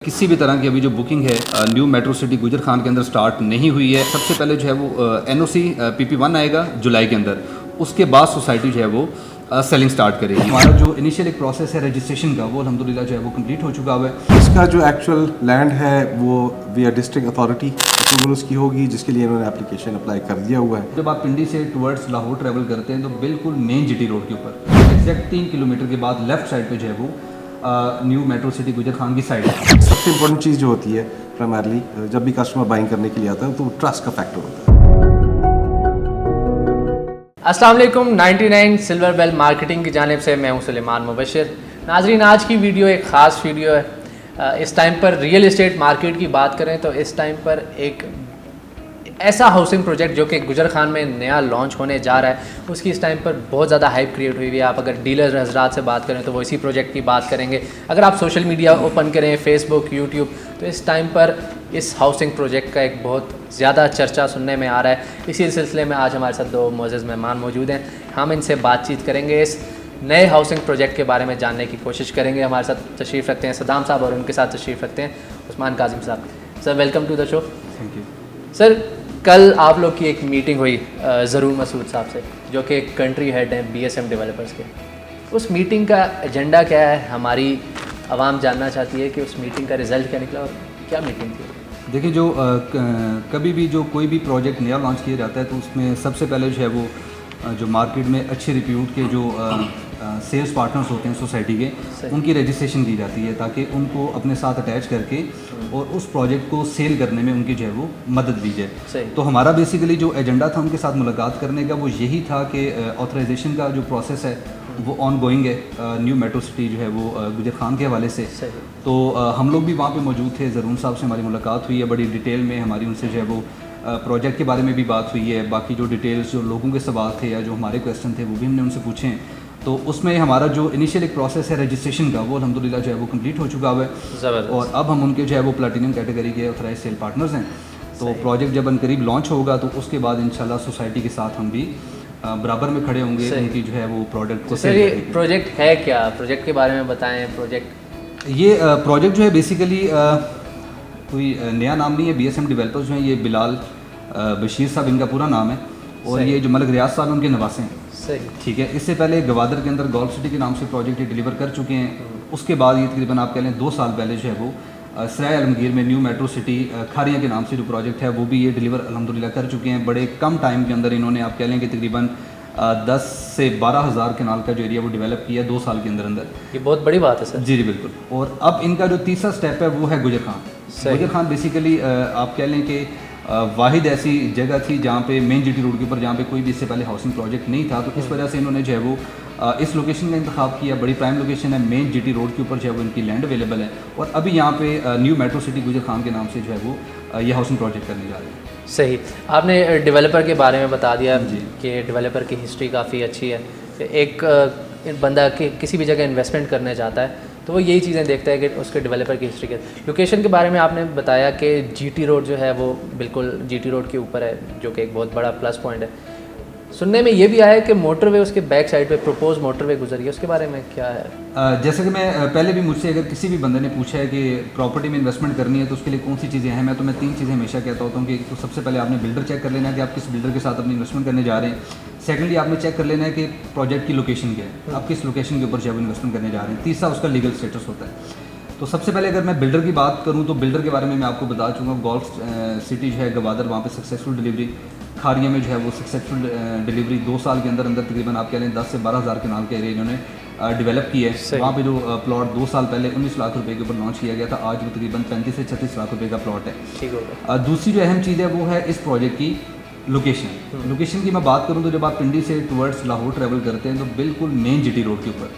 किसी भी तरह की अभी जो बुकिंग है न्यू मेट्रो सिटी गुजर खान के अंदर स्टार्ट नहीं हुई है। सबसे पहले जो है वो NOC PP1 आएगा जुलाई के अंदर, उसके बाद सोसाइटी जो है वो सेलिंग स्टार्ट करेगी। हमारा जो इनिशियल एक प्रोसेस है रजिस्ट्रेशन का वो अल्हम्दुलिल्लाह जो है वो कंप्लीट हो चुका हुआ है। इसका जो एक्चुअल लैंड है वो वी डिस्ट्रिक्ट अथॉरिटी अप्रूवल उसकी होगी, जिसके लिए इन्होंने एप्लीकेशन अप्लाई कर दिया हुआ है। जब आप पिंडी से टुवर्ड्स लाहौर ट्रैवल करते हैं तो बिल्कुल मेन GT रोड के ऊपर एग्जैक्ट 3 किलोमीटर के बाद लेफ्ट साइड पे जो है वो न्यू मेट्रो सिटी गुजर खान की साइड है। सबसे इम्पोर्टेंट चीज़ जो होती है प्राइमरली जब भी कस्टमर बाइंग करने के लिए आता है तो ट्रस्ट का फैक्टर होता है। अस्सलाम वालेकुम, 99 सिल्वर बेल मार्केटिंग की जानिब से मैं हूं सुलेमान मुबशिर। नाजरीन, आज की वीडियो एक ख़ास वीडियो है। इस टाइम पर रियल एस्टेट मार्केट की बात करें तो इस टाइम पर एक ऐसा हाउसिंग प्रोजेक्ट जो कि गुजर खान में नया लॉन्च होने जा रहा है, उसकी इस टाइम पर बहुत ज़्यादा हाइप क्रिएट हुई हुई है। आप अगर डीलर हजरात से बात करें तो वो इसी प्रोजेक्ट की बात करेंगे। अगर आप सोशल मीडिया ओपन करें, फेसबुक, यूट्यूब, तो इस टाइम पर इस हाउसिंग प्रोजेक्ट का एक बहुत ज़्यादा चर्चा सुनने में आ रहा है। इसी सिलसिले में आज हमारे साथ दो मोअज़्ज़ज़ मेहमान मौजूद हैं। हम इनसे बातचीत करेंगे, इस नए हाउसिंग प्रोजेक्ट के बारे में जानने की कोशिश करेंगे। हमारे साथ तशरीफ़ रखते हैं सदाम साहब और उनके साथ तशरीफ़ रखते हैं उस्मान काजिम साहब। Sir, welcome to the show. Thank you sir, कल आप लोग की एक मीटिंग हुई ज़रूर मसूद साहब से, जो कि कंट्री हेड हैं BSM डेवलपर्स के। उस मीटिंग का एजेंडा क्या है? हमारी आवाम जानना चाहती है कि उस मीटिंग का रिज़ल्ट क्या निकला और क्या मीटिंग थी। देखिए, जो कभी भी जो कोई भी प्रोजेक्ट नया लॉन्च किया जाता है तो उसमें सबसे पहले जो है वो जो मार्केट में अच्छे रिप्यूट के जो सेल्स पार्टनर्स होते हैं सोसाइटी के, उनकी रजिस्ट्रेशन की जाती है ताकि उनको अपने साथ अटैच करके और उस प्रोजेक्ट को सेल करने में उनकी जो है वो मदद दी जाए। तो हमारा बेसिकली जो एजेंडा था उनके साथ मुलाकात करने का वो यही था कि ऑथराइजेशन का जो प्रोसेस है वो ऑन गोइंग है न्यू मेट्रो सिटी जो है वो गुजर खान के हवाले से। तो हम लोग भी वहाँ पे मौजूद थे। ज़रून साहब से हमारी मुलाकात हुई है, बड़ी डिटेल में हमारी उनसे जो है वो प्रोजेक्ट के बारे में भी बात हुई है। बाकी जो डिटेल्स जो लोगों के सवाल थे या जो हमारे क्वेश्चन थे वो भी हमने उनसे पूछे हैं। तो उसमें हमारा जो इनिशियल एक प्रोसेस है रजिस्ट्रेशन का वो अल्हम्दुलिल्लाह जो है वो कंप्लीट हो चुका हुआ है और अब हम उनके जो है वो प्लैटिनम कैटेगरी के ऑथराइज सेल पार्टनर्स हैं। तो प्रोजेक्ट जब करीब लॉन्च होगा तो उसके बाद इंशाल्लाह सोसाइटी के साथ हम भी बराबर में खड़े होंगे उनकी जो है वो प्रोडक्ट को सेल करने के। प्रोजेक्ट है क्या? प्रोजेक्ट के बारे में बताएं। प्रोजेक्ट जो है बेसिकली कोई नया नाम नहीं है। BSM डेवलपर्स जो हैं ये बिलाल बशीर साहब इनका पूरा नाम है और ये जो मलिक रियाज साहब उनके नवासे हैं। सही, ठीक है। इससे पहले गवादर के अंदर गोल्फ सिटी के नाम से प्रोजेक्ट ये डिलीवर कर चुके हैं। उसके बाद ये तकरीबन आप कह लें 2 साल पहले जो है वो सराय आलमगीर में न्यू मेट्रो सिटी खारिया के नाम से जो प्रोजेक्ट है वो भी ये डिलीवर अल्हम्दुलिल्लाह कर चुके हैं। बड़े कम टाइम के अंदर इन्होंने आप कह लें कि तकरीबन 10 से 12 हज़ार कनाल का जो एरिया वो डेवलप किया 2 साल के अंदर अंदर। ये बहुत बड़ी बात है सर। जी बिल्कुल। और अब इनका जो तीसरा स्टेप है वो है गुजर खान। गुजर खान बेसिकली आप कह लें कि वाहिद ऐसी जगह थी जहाँ पे मेन GT रोड के ऊपर जहाँ पे कोई भी इससे पहले हाउसिंग प्रोजेक्ट नहीं था। तो इस वजह से इन्होंने जो है वो इस लोकेशन का इंतखाब किया। बड़ी प्राइम लोकेशन है, मेन GT रोड के ऊपर जो है वो इनकी लैंड अवेलेबल है और अभी यहाँ पे न्यू मेट्रो सिटी गुजर खान के नाम से जो है वो ये हाउसिंग प्रोजेक्ट करने जा रहे हैं। सही, आपने डेवलपर के बारे में बता दिया कि डेवलपर की हिस्ट्री काफ़ी अच्छी है। एक बंदा किसी भी जगह इन्वेस्टमेंट करने जाता है तो वो यही चीज़ें देखता है कि उसके डेवलपर की हिस्ट्री के। लोकेशन के बारे में आपने बताया कि GT रोड जो है वो बिल्कुल GT रोड के ऊपर है, जो कि एक बहुत बड़ा प्लस पॉइंट है। सुनने में ये भी आया कि मोटरवे उसके बैक साइड पे प्रपोज मोटरवे गुजरी है, उसके बारे में क्या है? जैसे कि मैं पहले भी मुझसे अगर किसी भी बंदे ने पूछा है कि प्रॉपर्टी में इन्वेस्टमेंट करनी है तो उसके लिए कौन सी चीज़ें हैं, मैं 3 चीज़ें हमेशा कहता होता हूँ कि तो सबसे पहले आपने बिल्डर चेक कर लेना है कि आप किस बिल्डर के साथ अपनी इन्वेस्टमेंट करने जा रहे हैं। सेकेंडली आपने चेक कर लेना है कि प्रोजेक्ट की लोकेशन क्या है, आप किस लोकेशन के ऊपर जब इन्वेस्टमेंट करने जा रहे हैं। तीसरा उसका लीगल स्टेटस होता है। तो सबसे पहले अगर मैं बिल्डर की बात करूं तो बिल्डर के बारे में मैं आपको बता चुका हूँ। गोल्फ सिटी जो है गवादर, वहाँ पे सक्सेसफुल डिलीवरी। खारिया में जो है वो सक्सेसफुल डिलीवरी 2 साल के अंदर अंदर तकरीबन आप कह लें 10 से 12 हज़ार कनाल के एरिया इन्होंने डेवलप किया है। वहाँ पे जो प्लॉट 2 साल पहले 19 लाख रुपए के ऊपर लॉन्च किया गया था, आज वो तकरीबन 35 से 36 लाख रुपए का प्लॉट है। ठीक होगा। दूसरी जो अहम चीज़ है वो है इस प्रोजेक्ट की लोकेशन। लोकेशन की मैं बात करूँ तो जब आप पिंडी से टुवर्ड्स लाहौर ट्रैवल करते हैं तो बिल्कुल मेन GT रोड के ऊपर,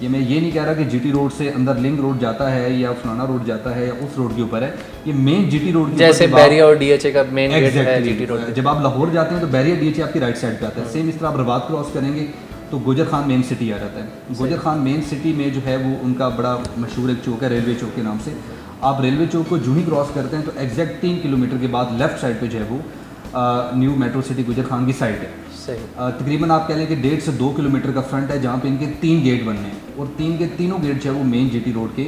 ये मैं ये नहीं कह रहा कि GT रोड से अंदर लिंक रोड जाता है या फलाना रोड जाता है या उस रोड के ऊपर है, ये मेन GT रोड के जैसे बैरिया और DHA का मेन गेट है GT रोड। जब आप लाहौर जाते हैं तो बैरिया DHA आपकी राइट साइड पे आता है। सेम इस तरह आप रबात क्रॉस करेंगे तो गुजर खान मेन सिटी आ जाता है। गुजर खान मेन सिटी में जो है वो उनका बड़ा मशहूर एक चौक है रेलवे चौक के नाम से। आप रेलवे चौक को जूं ही क्रॉस करते हैं तो एग्जैक्ट 3 किलोमीटर के बाद लेफ्ट साइड पे जो है वो न्यू मेट्रो सिटी गुजर खान की साइड है। तकरीबन आप कह लें कि 1.5 से 2 किलोमीटर का फ्रंट है जहाँ पे इनके 3 गेट बनने हैं और 3 के तीनों गेट जो है वो मेन GT रोड के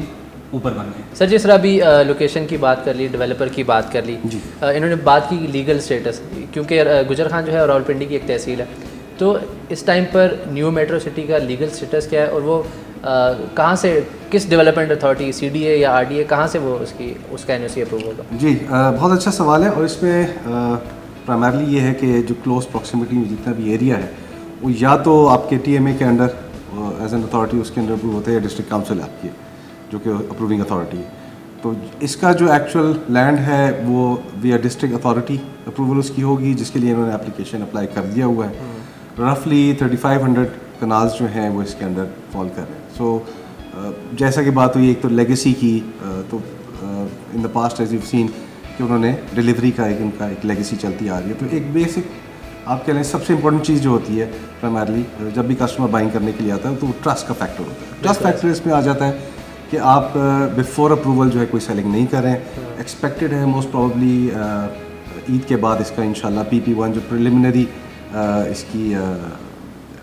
ऊपर बन गए। सर जिस तरह अभी लोकेशन की बात कर ली, डेवलपर की बात कर ली, इन्होंने बात की लीगल स्टेटस, क्योंकि गुजर खान जो है रावलपिंडी की एक तहसील है, तो इस टाइम पर न्यू मेट्रो सिटी का लीगल स्टेटस क्या है और वो कहाँ से, किस डेवलपमेंट अथॉरिटी, CDA या RDA, कहाँ से वो उसका NOC अप्रूव होगा? जी, बहुत अच्छा सवाल है। और इसमें प्राइमरली ये है कि जो क्लोज प्रॉक्सिमिटी में जितना भी एरिया है वो या तो आपके TMA के अंडर एज एन अथॉरिटी उसके अंडर अप्रूव होता है, या डिस्ट्रिक्ट काउंसिल आपकी जो कि अप्रूविंग अथॉरिटी है। तो इसका जो एक्चुअल लैंड है वो वी डिस्ट्रिक्ट अथॉरिटी अप्रूवल उसकी होगी, जिसके लिए इन्होंने एप्लीकेशन अप्लाई कर दिया हुआ है। रफली 3500 कनाल्स जो हैं वो इसके अंडर फॉल कर रहे हैं। सो जैसा कि बात हुई एक तो लेगेसी की, तो in the past as you seen कि उन्होंने डिलीवरी का उनका एक लेगेसी चलती आ रही है। तो एक बेसिक आप कह लें सबसे इंपॉर्टेंट चीज़ जो होती है प्राइमरली जब भी कस्टमर बाइंग करने के लिए आता है तो ट्रस्ट का फैक्टर होता है। ट्रस्ट फैक्टर इसमें आ जाता है कि आप बिफोर अप्रूवल जो है कोई सेलिंग नहीं कर रहे हैं। एक्सपेक्टेड है मोस्ट प्रोबेबली ईद के बाद इसका इंशाल्लाह PP1 जो प्रिलिमिनरी इसकी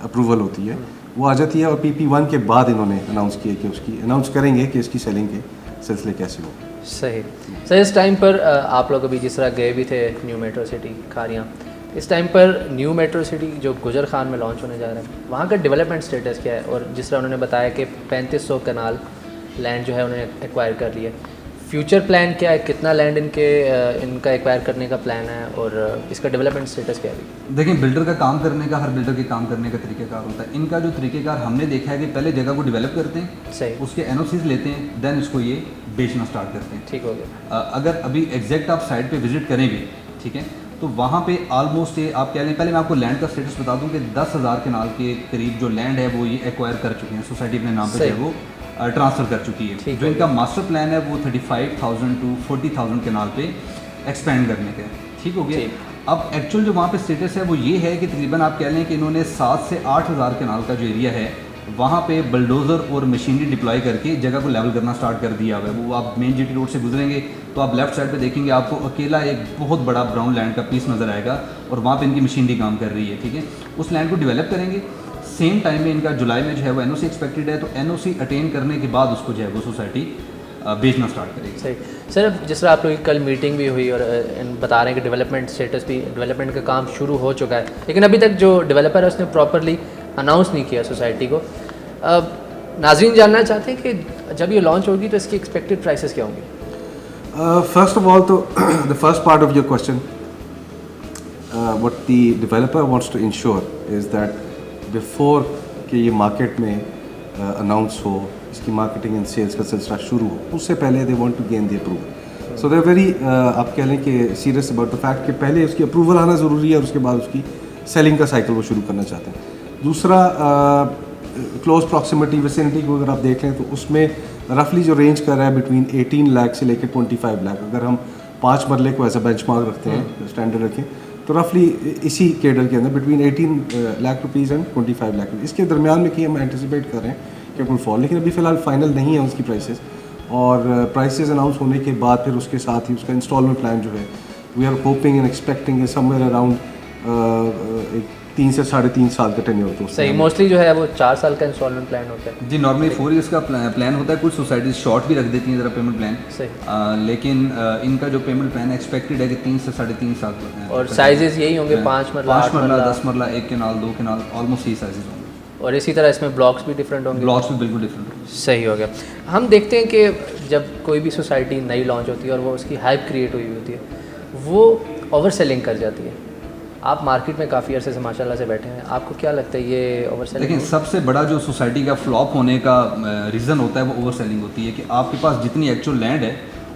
अप्रूवल होती है वो आ जाती है, और PP1 के बाद इन्होंने अनाउंस किया कि उसकी अनाउंस करेंगे कि इसकी सेलिंग के सिलसिले कैसे हो। सही सर, इस टाइम पर आप लोग अभी जिस तरह गए भी थे न्यू मेट्रो सिटी खारियाँ, इस टाइम पर न्यू मेट्रो सिटी जो गुजर खान में लॉन्च होने जा रहा है वहाँ का डेवलपमेंट स्टेटस क्या है? और जिस तरह उन्होंने बताया कि 3500 कनाल लैंड जो है उन्होंने एक्वायर कर लिया, फ्यूचर प्लान क्या है, कितना लैंड इनका एक्वायर करने का प्लान है और इसका डेवलपमेंट स्टेटस क्या है? देखिए, बिल्डर का काम करने का, हर बिल्डर के काम करने का तरीक़ाकार होता है। इनका जो तरीक़ेकार हमने देखा है कि पहले जगह को डेवलप करते हैं, सही, उसके NOCs लेते हैं, देन इसको ये बेचना स्टार्ट करते हैं। ठीक हो गया। अगर अभी एग्जैक्ट आप साइट पे विजिट करें भी, ठीक है, तो वहाँ पे ऑलमोस्ट ये आप कह लें, पहले मैं आपको लैंड का स्टेटस बता दूँ कि 10,000 कनाल के करीब जो लैंड है वो ये एक्वायर कर चुके हैं, सोसाइटी अपने नाम पे जो है वो ट्रांसफ़र कर चुकी है। जो इनका मास्टर प्लान है वो 35,000 to 40,000 कनाल पे एक्सपेंड करने का है। ठीक हो गया। अब एक्चुअल जो वहाँ पे स्टेटस है वो ये है कि तकरीबन आप कह लें कि इन्होंने 7 से 8,000 कनाल का जो एरिया है वहाँ पे बलडोज़र और मशीनरी डिप्लॉय करके जगह को लेवल करना स्टार्ट कर दिया हुआ है। वो आप मेन GT रोड से गुजरेंगे तो आप लेफ्ट साइड पे देखेंगे, आपको अकेला एक बहुत बड़ा ब्राउन लैंड का पीस नज़र आएगा और वहाँ पे इनकी मशीनरी काम कर रही है। ठीक है, उस लैंड को डेवलप करेंगे। सेम टाइम में इनका जुलाई में जो है वो NOC एक्सपेक्टेड है, तो NOC अटेन करने के बाद उसको जो है वो सोसाइटी बेचना स्टार्ट करेगी। सही सर, जिस तरह आप लोग की कल मीटिंग भी हुई और बता रहे हैं कि डेवलपमेंट स्टेटस भी, डेवलपमेंट का काम शुरू हो चुका है, लेकिन अभी तक जो डेवलपर है उसने प्रॉपरली अनाउंस नहीं किया सोसाइटी को। नाज़रीन जानना चाहते हैं कि जब ये लॉन्च होगी तो इसकी एक्सपेक्टेड प्राइसेस क्या होंगी? फर्स्ट ऑफ ऑल तो the first part of your question, what the developer wants to ensure is that before कि ये मार्केट में अनाउंस हो, इसकी मार्केटिंग एंड सेल्स का सिलसिला शुरू हो, उससे पहले they want to gain the approval. So they very आप कह लें कि सीरियस अबाउट द फैक्ट कि पहले उसकी अप्रूवल आना ज़रूरी है और उसके बाद उसकी सेलिंग का साइकिल वो शुरू करना चाहते हैं। दूसरा, क्लोज प्रॉक्सिमिटी विसिनिटी को अगर आप देख लें तो उसमें रफली जो रेंज कर रहा है बिटवीन 18 लाख से लेकर 25 लाख। अगर हम 5 मरले को एज अ बेंचमार्क रखते हैं, स्टैंडर्ड रखें, तो रफली इसी केडर के अंदर between 18 lakh rupees and 25 lakh. इसके दरमियान में कि हम एंटिसिपेट कर रहे हैं कि कुल फॉल, लेकिन अभी फ़िलहाल फाइनल नहीं है उसकी प्राइसेस। और प्राइसेस अनाउंस होने के बाद फिर उसके साथ ही उसका इंस्टॉलमेंट प्लान जो है we are hoping and expecting somewhere around 3 से 3.5 साल का टेन्योर होता है। सही, मोस्टली जो है वो 4 साल का इंस्टॉलमेंट प्लान होता है। जी, नॉर्मली 4 ईयर्स का प्लान होता है। कुछ सोसाइटीज शॉर्ट भी रख देती हैं ज़रा पेमेंट प्लान। सही, लेकिन इनका जो पेमेंट प्लान एक्सपेक्टेड है कि 3 से 3.5 साल। और साइजेस यही होंगे, 5 मरला, 5 मरला, 10 मरला, 1 कनाल, 2 कनाल, ऑलमोस्ट यही साइजेस होंगे। और इसी तरह इसमें ब्लॉक्स भी डिफरेंट होंगे। ब्लॉक्स भी बिल्कुल डिफरेंट होंगे। सही हो गया। हम देखते हैं कि जब कोई भी सोसाइटी नई लॉन्च होती है और वो उसकी हाइप क्रिएट हुई होती है, वो ओवर सेलिंग कर जाती है। आप मार्केट में काफ़ी अरसे से माशाल्लाह से बैठे हैं, आपको क्या लगता है ये ओवर सेलिंग? लेकिन सबसे बड़ा जो सोसाइटी का फ्लॉप होने का रीज़न होता है वो ओवर सेलिंग होती है कि आपके पास जितनी एक्चुअल लैंड है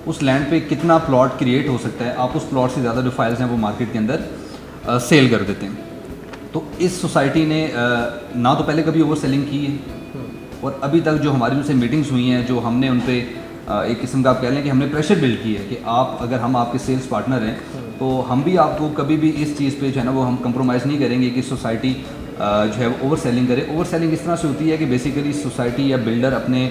उस लैंड पे कितना प्लॉट क्रिएट हो सकता है, आप उस प्लॉट से ज़्यादा जो फाइल्स हैं वो मार्केट के अंदर सेल कर देते हैं। तो इस सोसाइटी ने ना तो पहले कभी ओवर सेलिंग की है और अभी तक जो हमारी उनसे मीटिंग्स हुई हैं, जो हमने उन पर एक किस्म का आप कह लें कि हमने प्रेशर बिल्ड किया है कि आप, अगर हम आपके सेल्स पार्टनर हैं तो हम भी आपको कभी भी इस चीज़ पे जो है ना वो हम कंप्रोमाइज़ नहीं करेंगे कि सोसाइटी जो है वो ओवर सेलिंग करे। ओवर सेलिंग इस तरह से होती है कि बेसिकली सोसाइटी या बिल्डर अपने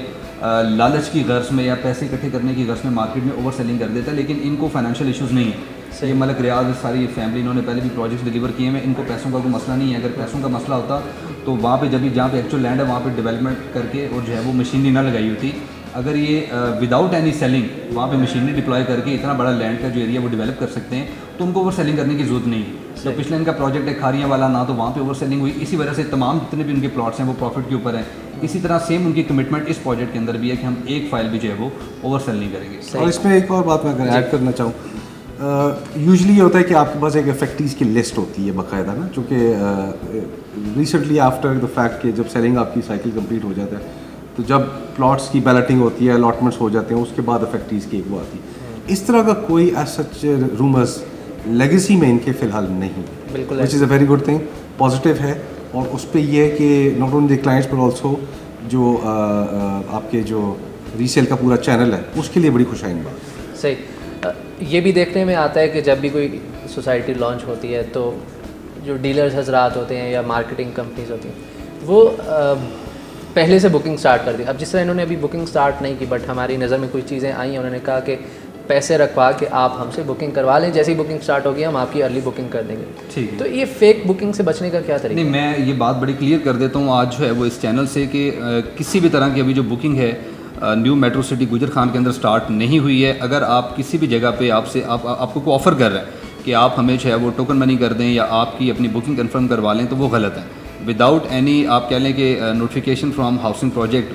लालच की गर्ज में या पैसे इकट्ठे करने की गर्ज में मार्केट में ओवर सेलिंग कर देता है, लेकिन इनको फाइनेंशियल इश्यूज़ नहीं है। ये मलक रियाज सारी फैमिली, इन्होंने पहले भी प्रोजेक्ट्स डिलीवर किए हैं, इनको पैसों का कोई मसला नहीं है। अगर पैसों का मसला होता तो वहाँ पे जहाँ पे एक्चुअल लैंड है वहाँ पे डेवलपमेंट करके और जो है वो मशीनरी ना लगाई होती अगर ये विदाउट एनी सेलिंग वहाँ पे मशीनरी डिप्लॉय करके इतना बड़ा लैंड का जो एरिया वो डेवलप कर सकते हैं, तो उनको ओवर सेलिंग करने की ज़रूरत नहीं है। तो पिछले इनका प्रोजेक्ट है खारियाँ वाला, ना तो वहाँ पे ओवर सेलिंग हुई, इसी वजह से तमाम जितने भी उनके प्लॉट्स हैं वो प्रॉफिट के ऊपर हैं। इसी तरह सेम उनकी कमिटमेंट इस प्रोजेक्ट के अंदर भी है कि हम एक फाइल भी जो है वो ओवर सेल नहीं करेंगे। और इसमें एक और बात मैं अगर ऐड करना चाहूँ, यूजली ये होता है कि आपके पास एक इफेक्टीज़ की लिस्ट होती है बाकायदा ना, चूँकि रिसेंटली आफ्टर द फैक्ट कि जब सेलिंग आपकी साइकिल कंप्लीट हो जाता है, तो जब प्लॉट्स की बैलेटिंग होती है, अलॉटमेंट्स हो जाते हैं, उसके बाद इफेक्टीज़ की एक वो आती है। इस तरह का कोई सच रूमर्स लेगेसी में इनके फ़िलहाल नहीं, बिल्कुल, which is a very good thing, positive है। और उस पर यह है कि नॉट ओनली द क्लाइंट्स पर ऑल्सो जो आपके जो रीसेल का पूरा चैनल है उसके लिए बड़ी खुशाइन बात। सही। ये भी देखने में आता है कि जब भी कोई सोसाइटी लॉन्च होती है तो जो डीलर्स हजरात होते हैं या मार्केटिंग कंपनीज होती हैं वो पहले से बुकिंग स्टार्ट कर दी। अब जिस तरह इन्होंने अभी बुकिंग स्टार्ट नहीं की, बट हमारी नज़र में कुछ चीज़ें आई हैं, उन्होंने कहा कि पैसे रखवा के आप हमसे बुकिंग करवा लें, जैसे ही बुकिंग स्टार्ट होगी हम आपकी अर्ली बुकिंग कर देंगे। ठीक है। तो ये फेक बुकिंग से बचने का क्या तरीका? नहीं, मैं ये बात बड़ी क्लियर कर देता हूँ आज जो है वो इस चैनल से कि किसी भी तरह की अभी जो बुकिंग है न्यू मेट्रो सिटी गुजर खान के अंदर स्टार्ट नहीं हुई है। अगर आप किसी भी जगह पे आपको कोई ऑफ़र कर रहा है कि आप हमें जो है वो टोकन मनी कर दें या आपकी अपनी बुकिंग कंफर्म करवा लें, तो वो गलत है। विदाउट एनी आप कह लें कि नोटिफिकेशन फ्रॉम हाउसिंग प्रोजेक्ट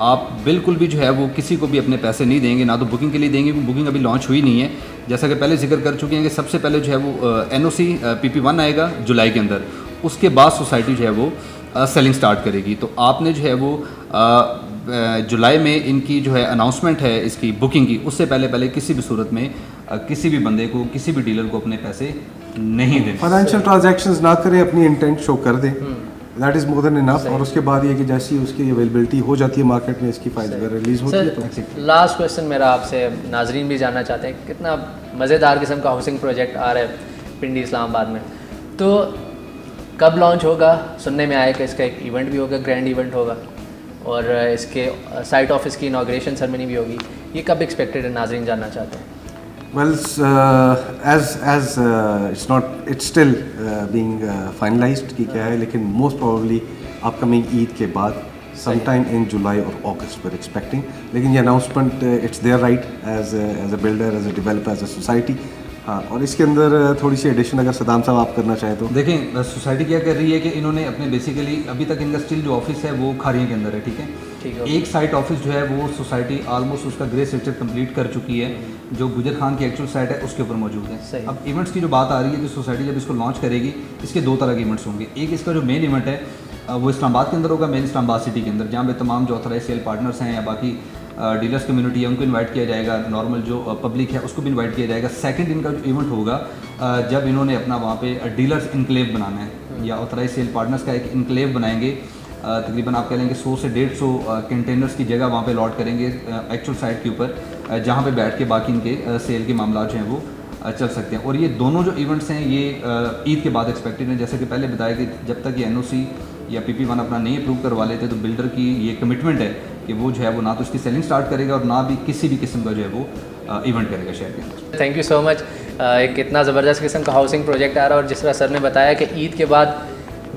आप बिल्कुल भी जो है वो किसी को भी अपने पैसे नहीं देंगे, ना तो बुकिंग के लिए देंगे, क्योंकि बुकिंग अभी लॉन्च हुई नहीं है। जैसा कि पहले जिक्र कर चुके हैं कि सबसे पहले जो है वो NOC PP1 आएगा जुलाई के अंदर, उसके बाद सोसाइटी जो है वो सेलिंग स्टार्ट करेगी। तो आपने जो है वो जुलाई में इनकी जो है अनाउंसमेंट है इसकी बुकिंग की, उससे पहले किसी भी सूरत में किसी भी बंदे को, किसी भी डीलर को अपने पैसे नहीं देने। फाइनेंशियल ट्रांजैक्शंस ना करें, अपनी इंटेंट शो कर दें, that is more than enough. और उसके बाद ये कि जैसी उसकी अवेलेबिलिटी हो जाती है मार्केट में, इसकी फाइल वगैरह रिलीज होती है। तो लास्ट क्वेश्चन मेरा आपसे, नाजरीन भी जानना चाहते हैं कितना मज़ेदार किस्म का हाउसिंग प्रोजेक्ट आ रहा है पिंडी इस्लामाबाद में, तो कब लॉन्च होगा? सुनने में आया कि इसका एक इवेंट भी होगा, ग्रैंड इवेंट होगा, और इसके साइट ऑफिस की इनाग्रेशन सेरेमनी भी होगी। ये कब एक्सपेक्टेड है, नाजरीन जानना चाहते हैं। Well, it's still being finalized कि क्या है, लेकिन most probably upcoming ईद के बाद sometime in July or August we're expecting। लेकिन ये announcement it's their right as a builder, as a developer, as a society। हाँ, और इसके अंदर थोड़ी सी एडिशन अगर सदाम साहब आप करना चाहें तो। देखें, सोसाइटी क्या कर रही है कि इन्होंने अपने बेसिकली अभी तक इनका स्टिल जो ऑफिस है वो खारियों के अंदर है, ठीक है। एक साइट ऑफिस जो है वो सोसाइटी ऑलमोस्ट उसका ग्रे स्ट्रक्चर कंप्लीट कर चुकी है, जो गुजर खान की एक्चुअल साइट है उसके ऊपर मौजूद है। अब इवेंट्स की जो बात आ रही है कि सोसाइटी जब इसको लॉन्च करेगी, इसके दो तरह के इवेंट्स होंगे। एक इसका जो मेन इवेंट है वो इस्लामाबाद के अंदर होगा, मेन इस्लामाबाद सिटी के अंदर, जहाँ पे तमाम जो ऑथराइज सेल पार्टनर्स हैं या बाकी डीलर्स कम्युनिटी है उनको इनवाइट किया जाएगा, नॉर्मल जो पब्लिक है उसको भी इनवाइट किया जाएगा। सेकंड इनका जो इवेंट होगा जब इन्होंने अपना वहाँ पे डीलर्स इनक्लेव बनाना है या ऑथराइज सेल पार्टनर्स का एक इनक्लेव बनाएंगे, तकरीबन आप कह लेंगे 100 से 150 कंटेनर्स की जगह वहाँ पे लॉट करेंगे एक्चुअल साइट के ऊपर, जहाँ पे बैठ के बाकी इनके सेल के मामला जो हैं वो चल सकते हैं। और ये दोनों जो इवेंट्स हैं ये ईद के बाद एक्सपेक्टेड हैं। जैसे कि पहले बताया कि जब तक ये NOC या PP1 अपना नहीं अप्रूव करवा लेते, तो बिल्डर की ये कमिटमेंट है कि वो जो है वो ना तो इसकी सेलिंग स्टार्ट करेगा और ना भी किसी भी किस्म का जो है वो इवेंट करेगा शहर के अंदर। Thank you so much. एक इतना ज़बरदस्त किस्म का हाउसिंग प्रोजेक्ट आ रहा है, और जिस तरह सर ने बताया कि ईद के बाद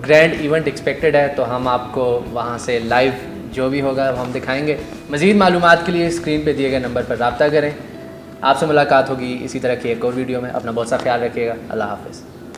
ग्रैंड इवेंट एक्सपेक्टेड है, तो हम आपको वहाँ से लाइव जो भी होगा हम दिखाएंगे। मज़ीद मालूमात के लिए स्क्रीन पे दिए गए नंबर पर रब्ता करें। आपसे मुलाकात होगी इसी तरह की एक और वीडियो में। अपना बहुत सा ख्याल रखिएगा। अल्लाह हाफ़िज़।